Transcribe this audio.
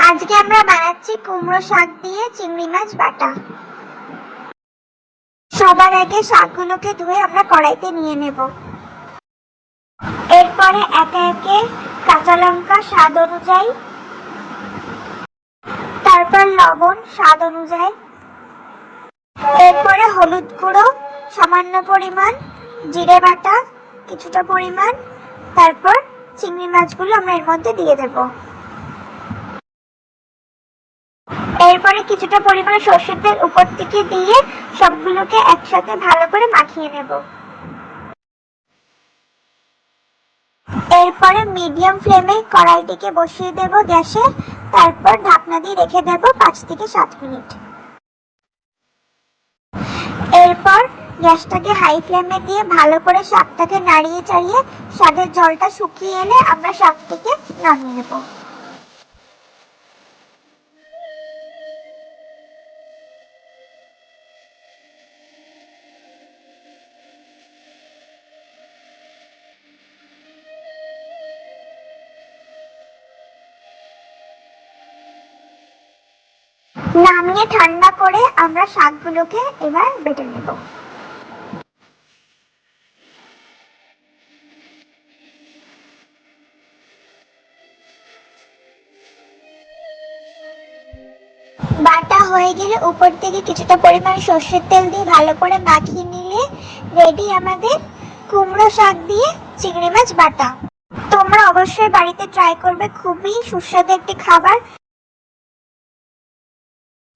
আজকে আমরা বানাচ্ছি কুমড়ো শাক দিয়ে চিংড়ি মাছ বাটা। সবার আগে শাকগুলোকে ধুয়ে আমরা কড়াইতে নিয়ে নেব। এরপরে একে একে কাঁচা লঙ্কা স্বাদ অনুযায়ী, তারপর লবণ স্বাদ অনুযায়ী, এরপরে হলুদ গুঁড়ো সামান্য পরিমাণ, জিরে বাটা কিছুটা পরিমাণ, তারপর চিংড়ি মাছগুলো আমরা এর মধ্যে দিয়ে দেব। এরপরে কিছুটা পরিমাণ সরষের তেল উপর থেকে দিয়ে সবগুলোকে একসাথে ভালো করে মাখিয়ে নেব। এরপরে মিডিয়াম ফ্লেমে কড়াইটিকে বসিয়ে দেব গ্যাসে, তারপর ঢাকনা দিয়ে রেখে দেব 5 থেকে 7 মিনিট। এরপর গ্যাসটাকে হাই ফ্লেমে দিয়ে ভালো করে শাকটাকে নাড়িয়ে চাড়িয়ে শাকের জলটা শুকিয়ে এলে আমরা শাকটিকে নামিয়ে নেব। নামিয়ে ঠান্ডা করে আমরা শাকগুলোকে এবার বেটে নেব। বাটা হয়ে গেলে উপর থেকে কিছুটা পরিমাণ সরষের তেল দিয়ে ভালো করে মাখিয়ে নিলে রেডি আমাদের কুমড়ো শাক দিয়ে চিংড়ি মাছ বাটা। তোমরা অবশ্যই বাড়িতে ট্রাই করবে, খুবই সুস্বাদু একটি খাবার।